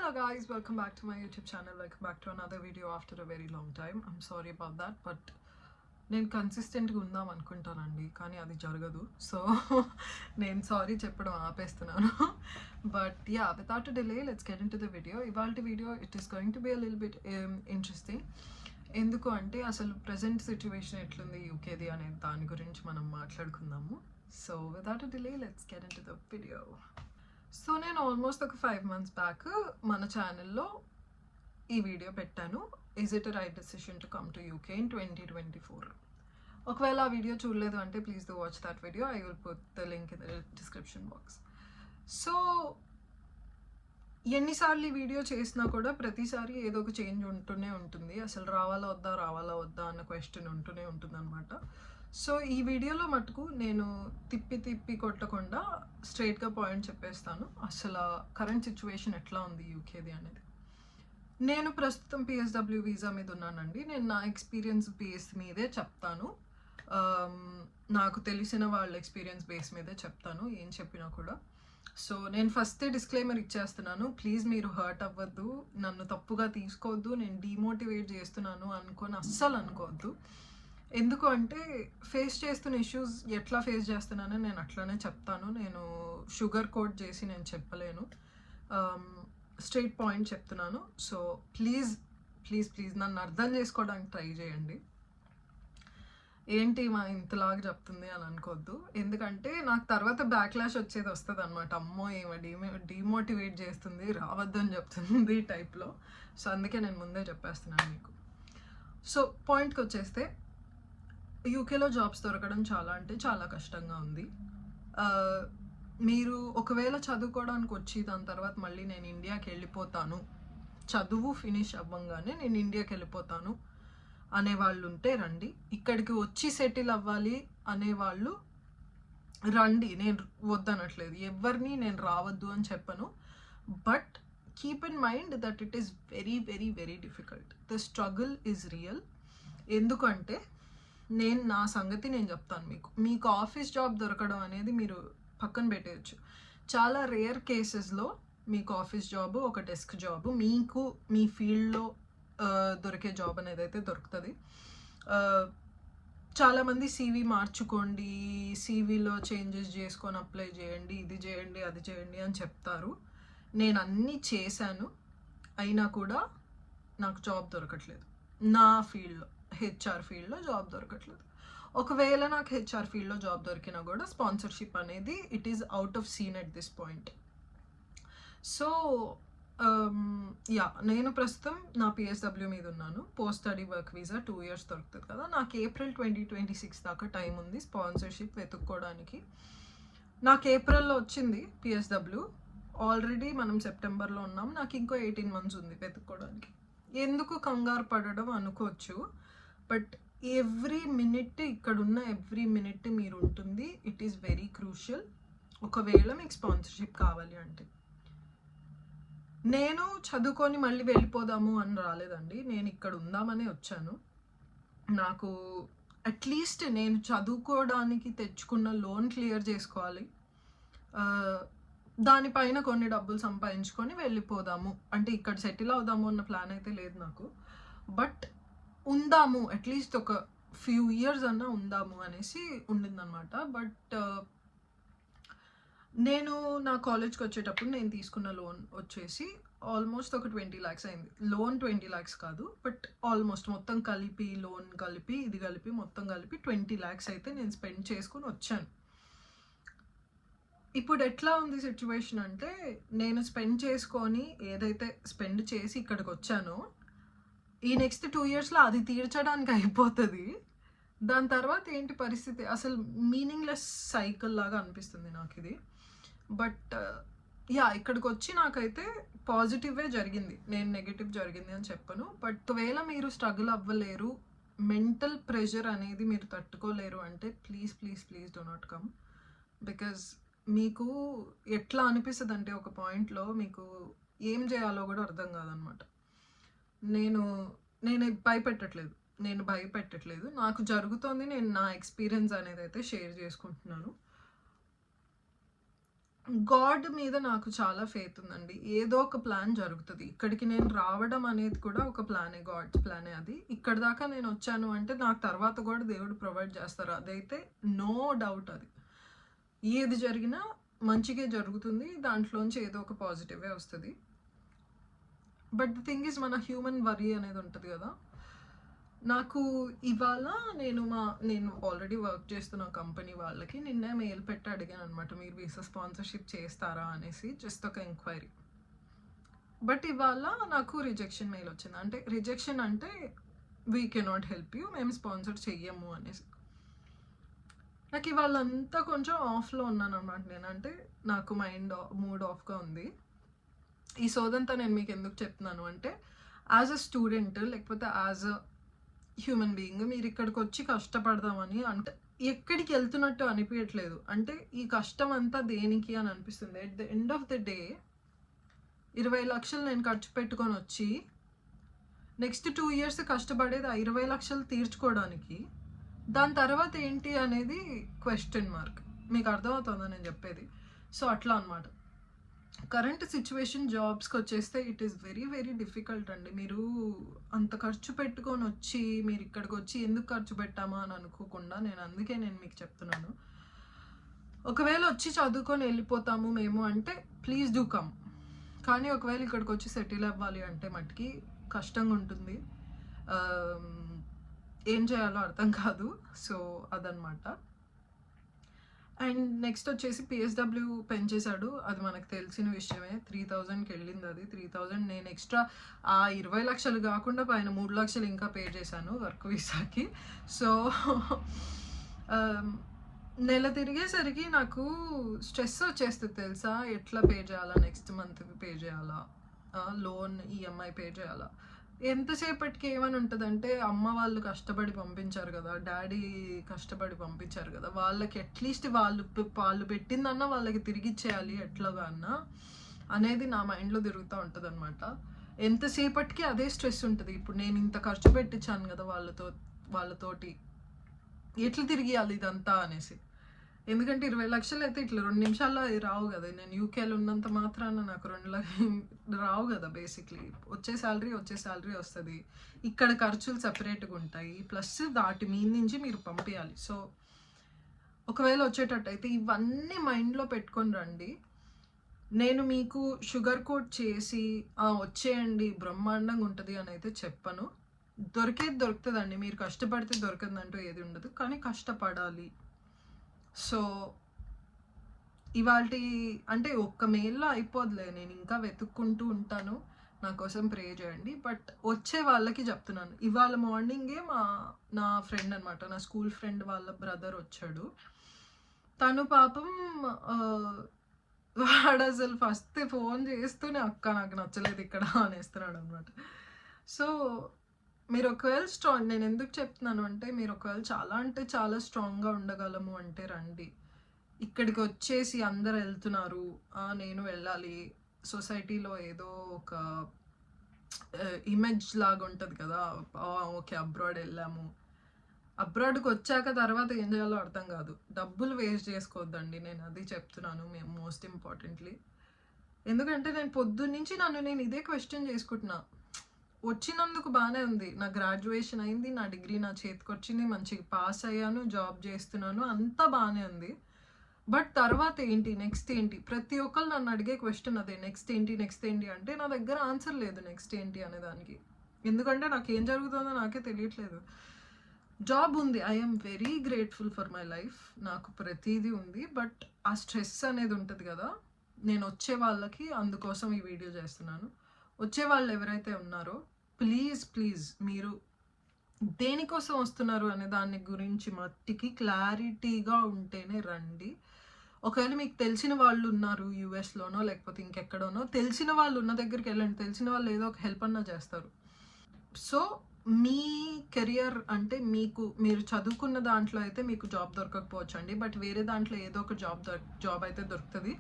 Hello guys, welcome back to my YouTube channel. Welcome back to another video after a very long time. I'm sorry about that, but నేను కన్సిస్టెంట్గా ఉందాం అనుకుంటానండి, కానీ అది జరగదు. So నేను సారీ చెప్పడం ఆపేస్తున్నాను. But ya, without delay let's get into the video. ఇవాళ video it is going to be a little bit interesting. ఎందుకు అంటే అసలు ప్రజెంట్ సిచ్యువేషన్ ఎట్లుంది యూకేది అనే దాని గురించి మనం మాట్లాడుకుందాము. So without delay let's get into the video. So నేను ఆల్మోస్ట్ ఒక 5 months బ్యాక్ మన ఛానల్లో ఈ వీడియో పెట్టాను, is it right decision to come to UK in 2024. ఒకవేళ ఆ వీడియో చూడలేదు అంటే please do watch that video. I will put the link in the description box. So ఎన్నిసార్లు ఈ వీడియో చేసినా కూడా ప్రతిసారి ఏదో ఒక చేంజ్ ఉంటూనే ఉంటుంది. అసలు రావాలా వద్దా అన్న క్వశ్చన్ ఉంటూనే ఉంటుంది అనమాట. సో ఈ వీడియోలో మటుకు నేను తిప్పి కొట్టకుండా స్ట్రైట్గా పాయింట్ చెప్పేస్తాను, అసలు కరెంట్ సిచ్యువేషన్ ఎట్లా ఉంది యూకేది అనేది. నేను ప్రస్తుతం పిఎస్డబ్ల్యూ వీసా మీద ఉన్నానండి. నేను నా ఎక్స్పీరియన్స్ బేస్ మీదే చెప్తాను, నాకు తెలిసిన వాళ్ళ ఎక్స్పీరియన్స్ బేస్ మీదే చెప్తాను ఏం చెప్పినా కూడా. సో నేను ఫస్ట్ డిస్క్లైమర్ ఇచ్చేస్తున్నాను, ప్లీజ్ మీరు హర్ట్ అవ్వద్దు, నన్ను తప్పుగా తీసుకోవద్దు, నేను డీమోటివేట్ చేస్తున్నాను అనుకొని అస్సలు అనుకోవద్దు. ఎందుకు అంటే ఫేస్ చేస్తున్న ఇష్యూస్ ఎట్లా ఫేస్ చేస్తున్నానో నేను అట్లానే చెప్తాను. నేను షుగర్ కోట్ చేసి నేను చెప్పలేను, స్ట్రైట్ పాయింట్ చెప్తున్నాను. సో ప్లీజ్ నన్ను అర్థం చేసుకోవడానికి ట్రై చేయండి. ఏంటి మా ఇంతలాగా చెప్తుంది అని అనుకోవద్దు, ఎందుకంటే నాకు తర్వాత బ్యాక్లాష్ వచ్చేది వస్తుంది అనమాట. అమ్మో ఏమో డీమోటివేట్ చేస్తుంది, రావద్దు అని చెప్తుంది టైప్లో. సో అందుకే నేను ముందే చెప్పేస్తున్నాను మీకు. సో పాయింట్కి వచ్చేస్తే, యూకేలో జాబ్స్ దొరకడం చాలా కష్టంగా ఉంది. మీరు ఒకవేళ చదువుకోవడానికి వచ్చి దాని తర్వాత మళ్ళీ నేను ఇండియాకి వెళ్ళిపోతాను, చదువు ఫినిష్ అవ్వంగానే నేను ఇండియాకి వెళ్ళిపోతాను అనేవాళ్ళు ఉంటే రండి. ఇక్కడికి వచ్చి సెటిల్ అవ్వాలి అనేవాళ్ళు రండి, నేను వద్దనట్లేదు, ఎవరిని నేను రావద్దు అని చెప్పను. But keep in mind that it is very very very difficult. The struggle is real. ఎందుకంటే నా సంగతి నేను చెప్తాను మీకు ఆఫీస్ జాబ్ దొరకడం అనేది మీరు పక్కన పెట్టేయచ్చు. చాలా రేర్ కేసెస్లో మీకు ఆఫీస్ జాబ్, ఒక డెస్క్ జాబ్, మీకు మీ ఫీల్డ్లో దొరికే జాబ్ అనేది అయితే దొరుకుతుంది. చాలామంది సీవీ మార్చుకోండి, సీవీలో చేంజెస్ చేసుకొని అప్లై చేయండి, ఇది చేయండి అది చేయండి అని చెప్తారు. నేను అన్నీ చేశాను, అయినా కూడా నాకు జాబ్ దొరకట్లేదు. నా ఫీల్డ్లో, హెచ్ఆర్ ఫీల్డ్లో జాబ్ దొరకట్లేదు. ఒకవేళ నాకు హెచ్ఆర్ ఫీల్డ్లో జాబ్ దొరికినా కూడా స్పాన్సర్షిప్ అనేది it is out of scene at this point. So ya, నేను ప్రస్తుతం నా పిఎస్డబ్ల్యూ మీద ఉన్నాను. Post study work visa 2 years దొరుకుతుంది కదా. నాకు ఏప్రిల్ 2026 దాకా టైం ఉంది స్పాన్సర్షిప్ వెతుక్కోవడానికి. నాకు ఏప్రిల్లో వచ్చింది పిఎస్డబ్ల్యూ, ఆల్రెడీ మనం సెప్టెంబర్లో ఉన్నాం, నాకు ఇంకో 18 months ఉంది వెతుక్కోవడానికి. ఎందుకు కంగారు పడడం అనుకోవచ్చు, బట్ ఎవ్రీ మినిట్ ఇక్కడున్న ఎవ్రీ మినిట్ మీరు ఉంటుంది, ఇట్ ఈస్ వెరీ క్రూషియల్. ఒకవేళ మీకు స్పాన్సర్షిప్ కావాలి అంటే, నేను చదువుకొని మళ్ళీ వెళ్ళిపోదాము అని రాలేదండి, నేను ఇక్కడ ఉందామనే వచ్చాను. నాకు అట్లీస్ట్ నేను చదువుకోవడానికి తెచ్చుకున్న లోన్ క్లియర్ చేసుకోవాలి, దానిపైన కొన్ని డబ్బులు సంపాదించుకొని వెళ్ళిపోదాము, అంటే ఇక్కడ సెటిల్ అవుదాము అన్న ప్లాన్ అయితే లేదు నాకు. బట్ ఉందాము, అట్లీస్ట్ ఒక ఫ్యూ ఇయర్స్ అన్నా ఉందాము అనేసి ఉండిందనమాట. బట్ నేను నా కాలేజ్కి వచ్చేటప్పుడు నేను తీసుకున్న లోన్ వచ్చేసి ఆల్మోస్ట్ ఒక 20 lakhs అయింది. లోన్ 20 lakhs కాదు, బట్ ఆల్మోస్ట్ మొత్తం కలిపి, లోన్ కలిపి, ఇది కలిపి, మొత్తం కలిపి 20 lakhs అయితే నేను స్పెండ్ చేసుకుని వచ్చాను. ఇప్పుడు ఎట్లా ఉంది సిచ్యువేషన్ అంటే, నేను స్పెండ్ చేసుకొని ఏదైతే స్పెండ్ చేసి ఇక్కడికి వచ్చానో ఈ నెక్స్ట్ 2 yearsలో అది తీర్చడానికి అయిపోతుంది. దాని తర్వాత ఏంటి పరిస్థితి, అసలు మీనింగ్లెస్ సైకిల్ లాగా అనిపిస్తుంది నాకు ఇది. బట్ యా, ఇక్కడికి వచ్చి నాకైతే పాజిటివే జరిగింది, నేను నెగిటివ్ జరిగింది అని చెప్పను. బట్ ఒకవేళ మీరు స్ట్రగుల్ అవ్వలేరు, మెంటల్ ప్రెషర్ అనేది మీరు తట్టుకోలేరు అంటే please do not come. Because మీకు ఎట్లా అనిపిస్తుంది అంటే ఒక పాయింట్లో మీకు ఏం చేయాలో కూడా అర్థం కాదనమాట. నేను భయపెట్టట్లేదు, నాకు జరుగుతోంది, నేను నా ఎక్స్పీరియన్స్ అనేది అయితే షేర్ చేసుకుంటున్నాను. గాడ్ మీద నాకు చాలా ఫెయిత్ ఉందండి. ఏదో ఒక ప్లాన్ జరుగుతది. ఇక్కడికి నేను రావడం అనేది కూడా ఒక ప్లానే, గాడ్స్ ప్లానే అది. ఇక్కడి దాకా నేను వచ్చాను అంటే నాకు తర్వాత కూడా దేవుడు ప్రొవైడ్ చేస్తారు. అదైతే నో డౌట్ అది. ఏది జరిగినా మంచిగే జరుగుతుంది. దాంట్లోంచి ఏదో ఒక పాజిటివే వస్తది. బట్ ది థింగ్ ఈజ్ మన హ్యూమన్ వరీ అనేది ఉంటది కదా! నాకు ఇవాళ నేను ఆల్రెడీ వర్క్ చేస్తున్న కంపెనీ వాళ్ళకి నిన్నే మెయిల్ పెట్టి అడిగాననమాట. మీరు వీసా స్పాన్సర్‌షిప్ చేస్తారా అనేసి, జస్ట్ ఒక ఎంక్వైరీ. బట్ ఇవాళ నాకు రిజెక్షన్ మెయిల్ వచ్చింది. అంటే రిజెక్షన్ అంటే వీ కెనాట్ హెల్ప్ యూ, మేము స్పాన్సర్ చెయ్యము అనేసి. నాకు ఇవాళంతా కొంచెం ఆఫ్‌లో ఉన్నాననమాట నేను. అంటే నాకు మూడ్ ఆఫ్‌గా ఉంది. ఈ సోదంతా నేను మీకు ఎందుకు చెప్తున్నాను అంటే, యాజ్ అ స్టూడెంట్ లేకపోతే యాజ్ అ హ్యూమన్ బీయింగ్ మీరు ఇక్కడికి వచ్చి కష్టపడదామని అంటే ఎక్కడికి వెళ్తున్నట్టు అనిపించట్లేదు. అంటే ఈ కష్టం అంతా దేనికి అని అనిపిస్తుంది. At the end of the day 20 లక్షలు నేను ఖర్చు పెట్టుకొని వచ్చి నెక్స్ట్ 2 ఇయర్స్ కష్టపడేది ఆ 20 లక్షలు తీర్చుకోవడానికి. దాని తర్వాత ఏంటి అనేది క్వశ్చన్ మార్క్. మీకు అర్థమవుతుందా నేను చెప్పేది? సో అట్లా అనమాట. కరెంట్ సిచ్యువేషన్ జాబ్స్కి వచ్చేస్తే it is very very difficult అండి. మీరు అంత ఖర్చు పెట్టుకొని వచ్చి మీరు ఇక్కడికి వచ్చి ఎందుకు ఖర్చు పెట్టామా అని అనుకోకుండా అందుకే నేను మీకు చెప్తున్నాను. ఒకవేళ వచ్చి చదువుకొని వెళ్ళిపోతాము మేము అంటే ప్లీజ్ డూ కమ్. కానీ ఒకవేళ ఇక్కడికి వచ్చి సెటిల్ అవ్వాలి అంటే మటుకి కష్టంగా ఉంటుంది. ఏం చేయాలో అర్థం కాదు. సో అదనమాట. అండ్ నెక్స్ట్ వచ్చేసి పిఎస్డబ్ల్యూ పెంచేశాడు. అది మనకు తెలిసిన విషయమే. 3000కి వెళ్ళింది అది. 3000 నేను ఎక్స్ట్రా ఆ 20 లక్షలు కాకుండా పైన 3 లక్షలు ఇంకా పే చేశాను వర్క్ వీసాకి. సో నెల తిరిగేసరికి నాకు స్ట్రెస్ వచ్చేస్తుంది తెలుసా. ఎట్లా పే చేయాలా, నెక్స్ట్ మంత్ పే చేయాలా, లోన్ ఈఎంఐ పే చేయాలా. ఎంతసేపటికి ఏమని ఉంటుందంటే అమ్మ వాళ్ళు కష్టపడి పంపించారు కదా, డాడీ కష్టపడి పంపించారు కదా, వాళ్ళకి అట్లీస్ట్ వాళ్ళు పెట్టిందన్నా వాళ్ళకి తిరిగి ఇచ్చేయాలి ఎట్లాగా అన్నా అనేది నా మైండ్లో తిరుగుతూ ఉంటుంది అనమాట. ఎంతసేపటికి అదే స్ట్రెస్ ఉంటుంది. ఇప్పుడు నేను ఇంత ఖర్చు పెట్టించాను కదా వాళ్ళతోటి, ఎట్లా తిరిగియాలి ఇదంతా అనేసి. ఎందుకంటే 20 లక్షలు అయితే ఇట్లా 2 నిమిషాల్లో అది రావు కదా. నేను యూకేలో ఉన్నంత మాత్రాన నాకు 2 లక్షలు రావు కదా. బేసిక్లీ వచ్చే శాలరీ వస్తుంది. ఇక్కడ ఖర్చులు సపరేట్గా ఉంటాయి. ప్లస్ వాటి మీద నుంచి మీరు పంపించాలి. సో ఒకవేళ వచ్చేటట్టయితే ఇవన్నీ మైండ్లో పెట్టుకొని రండి. నేను మీకు షుగర్ కోట్ చేసి వచ్చేయండి బ్రహ్మాండంగా ఉంటుంది అని అయితే చెప్పను. దొరికేది దొరుకుతుందండి. మీరు కష్టపడితే దొరకదంటూ ఏది ఉండదు, కానీ కష్టపడాలి. సో ఇవాళ అంటే ఒక్క మెయిల్లో అయిపోదులే, నేను ఇంకా వెతుక్కుంటూ ఉంటాను. నా కోసం ప్రే చేయండి. బట్ వచ్చే వాళ్ళకి చెప్తున్నాను. ఇవాళ మార్నింగే నా ఫ్రెండ్ అనమాట, నా స్కూల్ ఫ్రెండ్ వాళ్ళ బ్రదర్ వచ్చాడు. తను పాపం వాడు అసలు ఫస్ట్ ఫోన్ చేస్తూనే అక్క నాకు నచ్చలేదు ఇక్కడ అనేస్తున్నాడు అనమాట. సో మీరు ఒకవేళ నేను ఎందుకు చెప్తున్నాను అంటే, మీరు ఒకవేళ చాలా స్ట్రాంగ్గా ఉండగలము అంటే రండి. ఇక్కడికి వచ్చేసి అందరు వెళ్తున్నారు, నేను వెళ్ళాలి, సొసైటీలో ఏదో ఒక ఇమేజ్ లాగా ఉంటుంది కదా, ఓకే అబ్రాడ్ వెళ్ళాము, అబ్రాడ్కి వచ్చాక తర్వాత ఏం చేయాలో అర్థం కాదు. డబ్బులు వేస్ట్ చేసుకోవద్దండి, నేను అది చెప్తున్నాను మోస్ట్ ఇంపార్టెంట్లీ. ఎందుకంటే నేను పొద్దున్నుంచి నేను ఇదే క్వశ్చన్ చేసుకుంటున్నా. వచ్చినందుకు బాగానే ఉంది, నా గ్రాడ్యుయేషన్ అయింది, నా డిగ్రీ నా చేతికి వచ్చింది, మంచిగా పాస్ అయ్యాను, జాబ్ చేస్తున్నాను, అంతా బాగానే ఉంది. బట్ తర్వాత ఏంటి, నెక్స్ట్ ఏంటి? ప్రతి ఒక్కరు నన్ను అడిగే క్వశ్చన్ అదే, నెక్స్ట్ ఏంటి అంటే నా దగ్గర ఆన్సర్ లేదు నెక్స్ట్ ఏంటి అనే దానికి. ఎందుకంటే నాకు ఏం జరుగుతుందో నాకే తెలియట్లేదు. జాబ్ ఉంది, I'm very grateful for my life, నాకు ప్రతిదీ ఉంది. బట్ ఆ స్ట్రెస్ అనేది ఉంటుంది కదా. నేను వచ్చే వాళ్ళకి అందుకోసం ఈ వీడియో చేస్తున్నాను. వచ్చే వాళ్ళు ఎవరైతే ఉన్నారో ప్లీజ్ మీరు దేనికోసం వస్తున్నారు అనే దాని గురించి మట్టికి క్లారిటీగా ఉంటేనే రండి. ఒకవేళ మీకు తెలిసిన వాళ్ళు ఉన్నారు యూఎస్లోనో లేకపోతే ఇంకెక్కడోనో, తెలిసిన వాళ్ళు ఉన్న దగ్గరికి వెళ్ళండి. తెలిసిన వాళ్ళు ఏదో ఒక హెల్ప్ అన్నా చేస్తారు. సో మీ కెరియర్ అంటే మీరు చదువుకున్న దాంట్లో అయితే మీకు జాబ్ దొరకకపోవచ్చు అండి, బట్ వేరే దాంట్లో ఏదో ఒక జాబ్ అయితే దొరుకుతుంది.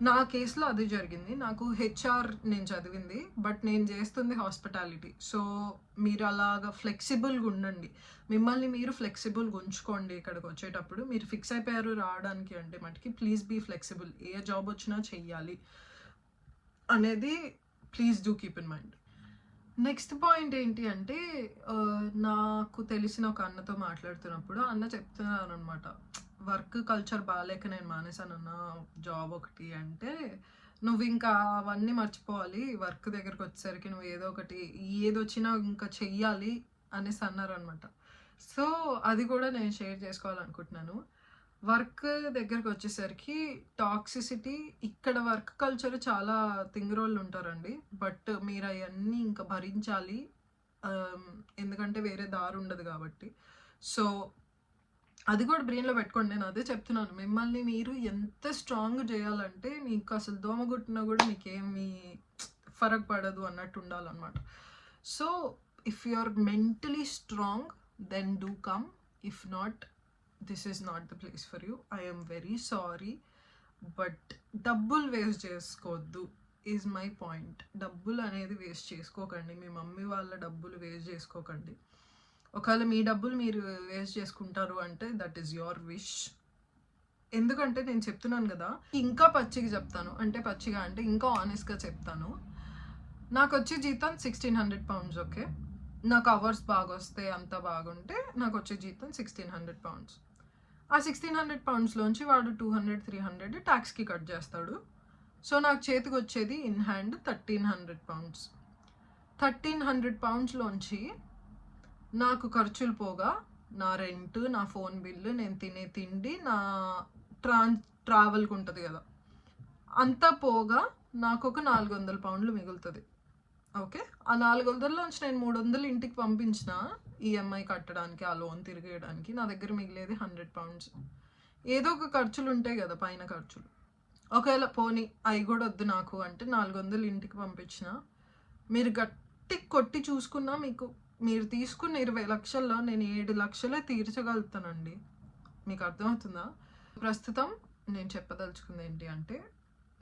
నా కేసులో అది జరిగింది. నాకు హెచ్ఆర్ నేను చదివింది, బట్ నేను చేస్తుంది హాస్పిటాలిటీ. సో మీరు అలాగా ఫ్లెక్సిబుల్గా ఉండండి. మిమ్మల్ని మీరు ఫ్లెక్సిబుల్గా ఉంచుకోండి. ఇక్కడికి వచ్చేటప్పుడు మీరు ఫిక్స్ అయిపోయారు రావడానికి అంటే మటుకి ప్లీజ్ బీ ఫ్లెక్సిబుల్. ఏ జాబ్ వచ్చినా చెయ్యాలి అనేది please do keep in mind. Next point ఏంటి అంటే నాకు తెలిసిన ఒక అన్నతో మాట్లాడుతున్నప్పుడు అన్న చెప్తున్నాను అనమాట, వర్క్ కల్చర్ బాగాలేక నేను మానేశానన్న జాబ్ ఒకటి అంటే, నువ్వు ఇంకా అవన్నీ మర్చిపోవాలి, వర్క్ దగ్గరకు వచ్చేసరికి నువ్వు ఏదో ఒకటి ఏదొచ్చినా ఇంకా చెయ్యాలి అనేసి అన్నారు అనమాట. సో అది కూడా నేను షేర్ చేసుకోవాలనుకుంటున్నాను. వర్క్ దగ్గరకు వచ్చేసరికి టాక్సిసిటీ, ఇక్కడ వర్క్ కల్చర్ చాలా తింగరోళ్ళు ఉంటారండి, బట్ మీరు అవన్నీ ఇంకా భరించాలి, ఎందుకంటే వేరే దారి ఉండదు కాబట్టి. సో అది కూడా బ్రెయిన్లో పెట్టుకోండి. నేను అదే చెప్తున్నాను, మిమ్మల్ని మీరు ఎంత స్ట్రాంగ్ చేయాలంటే మీకు అసలు దోమ కొట్టినా కూడా మీకేమీ ఫరక్ పడదు అన్నట్టు ఉండాలన్నమాట. So if you are mentally strong then do come. If not, this is not the place for you. I am very sorry, but డబ్బులు వేస్ట్ చేసుకోవద్దు ఈజ్ మై పాయింట్. డబ్బులు అనేది వేస్ట్ చేసుకోకండి, మీ మమ్మీ వాళ్ళ డబ్బులు వేస్ట్ చేసుకోకండి. ఒకవేళ మీ డబ్బులు మీరు వేస్ట్ చేసుకుంటారు అంటే దట్ ఈస్ యువర్ విష్. ఎందుకంటే నేను చెప్తున్నాను కదా, ఇంకా పచ్చిగా చెప్తాను, అంటే పచ్చిగా అంటే ఇంకా ఆనెస్ట్గా చెప్తాను. నాకు వచ్చే జీతం 1600 pounds. ఓకే, నాకు అవర్స్ బాగా వస్తే అంత బాగుంటే నాకు వచ్చే జీతం 1600 pounds. ఆ 1600 poundsలోంచి వాడు 200-300 ట్యాక్స్కి కట్ చేస్తాడు. సో నాకు చేతికి వచ్చేది ఇన్ హ్యాండ్ 1300 pounds. 1300 poundsలోంచి నాకు ఖర్చులు పోగా నా రెంట్, నా ఫోన్ బిల్లు, నేను తినే తిండి, నా ట్రావెల్కి ఉంటుంది కదా, అంతా పోగా నాకు ఒక 400 pounds మిగులుతుంది. ఓకే, ఆ 400లోంచి నేను 300 ఇంటికి పంపించిన ఈఎంఐ కట్టడానికి, ఆ లోన్ తిరిగేయడానికి, నా దగ్గర మిగిలేది 100 pounds. ఏదో ఒక ఖర్చులు ఉంటాయి కదా, పైన ఖర్చులు. ఒకవేళ పోనీ అవి కూడా వద్దు నాకు అంటే 400 ఇంటికి పంపించిన, మీరు గట్టి కొట్టి చూసుకున్నా మీకు మీరు తీసుకున్న 20 లక్షల్లో నేను 7 లక్షలే తీర్చగలుగుతానండి. మీకు అర్థమవుతుందా? ప్రస్తుతం నేను చెప్పదలుచుకుంది ఏంటి అంటే,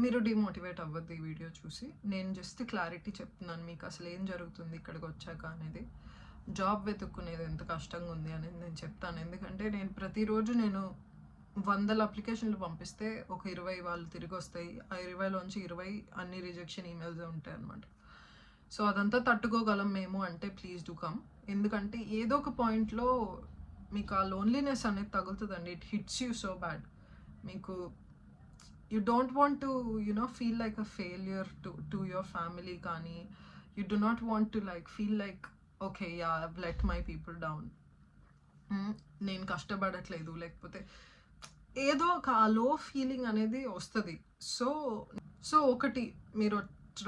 మీరు డిమోటివేట్ అవ్వద్దు ఈ వీడియో చూసి. నేను జస్ట్ క్లారిటీ చెప్తున్నాను మీకు అసలు ఏం జరుగుతుంది ఇక్కడికి వచ్చాక అనేది. జాబ్ వెతుక్కునేది ఎంత కష్టంగా ఉంది అనేది నేను చెప్తాను. ఎందుకంటే నేను ప్రతిరోజు 100 అప్లికేషన్లు పంపిస్తే ఒక 20 వాళ్ళు తిరిగి వస్తాయి. ఆ 20లోంచి 20 అన్ని రిజెక్షన్ ఈమెయిల్స్ ఉంటాయి అన్నమాట. సో అదంతా తట్టుకోగలం మేము అంటే ప్లీజ్ డూ కమ్. ఎందుకంటే ఏదో ఒక పాయింట్లో మీకు ఆ లోన్లీనెస్ అనేది తగులుతుందండి. It hits you so bad. మీకు you don't want to feel like a failure to your family కానీ you do not want to feel like okay yeah I've let my people down, నేను కష్టపడట్లేదు, లేకపోతే ఏదో ఒక లో feeling అనేది వస్తుంది. So ఒకటి మీరు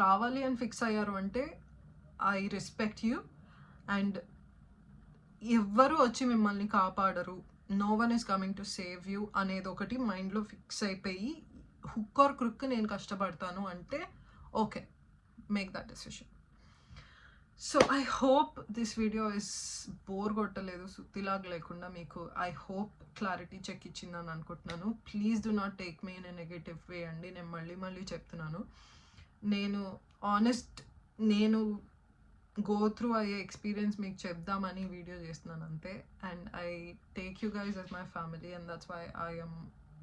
రావాలి అని ఫిక్స్ అయ్యారు అంటే ఐ రెస్పెక్ట్ యూ, అండ్ ఎవ్వరు వచ్చి మిమ్మల్ని కాపాడరు, no one is coming to save you అనేది ఒకటి మైండ్లో ఫిక్స్ అయిపోయి హుక్ ఆర్ క్రుక్ నేను కష్టపడతాను అంటే okay, make that decision. So I hope this video is bore కొట్టలేదు, సుత్తిలాగా లేకుండా మీకు ఐ హోప్ క్లారిటీ చెక్ ఇచ్చిందని అనుకుంటున్నాను. Please do not take me in a negative way అండి. నేను మళ్ళీ చెప్తున్నాను, నేను ఆనెస్ట్, నేను గో త్రూ అయ్యే ఎక్స్పీరియన్స్ మీకు చెప్దామని వీడియో చేస్తున్నాను అంతే. And I take you guys as my family and that's why I am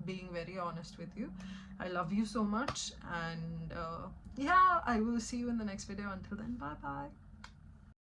being very honest with you. I love you so much and yeah, I will see you in the next video. Until then, bye bye.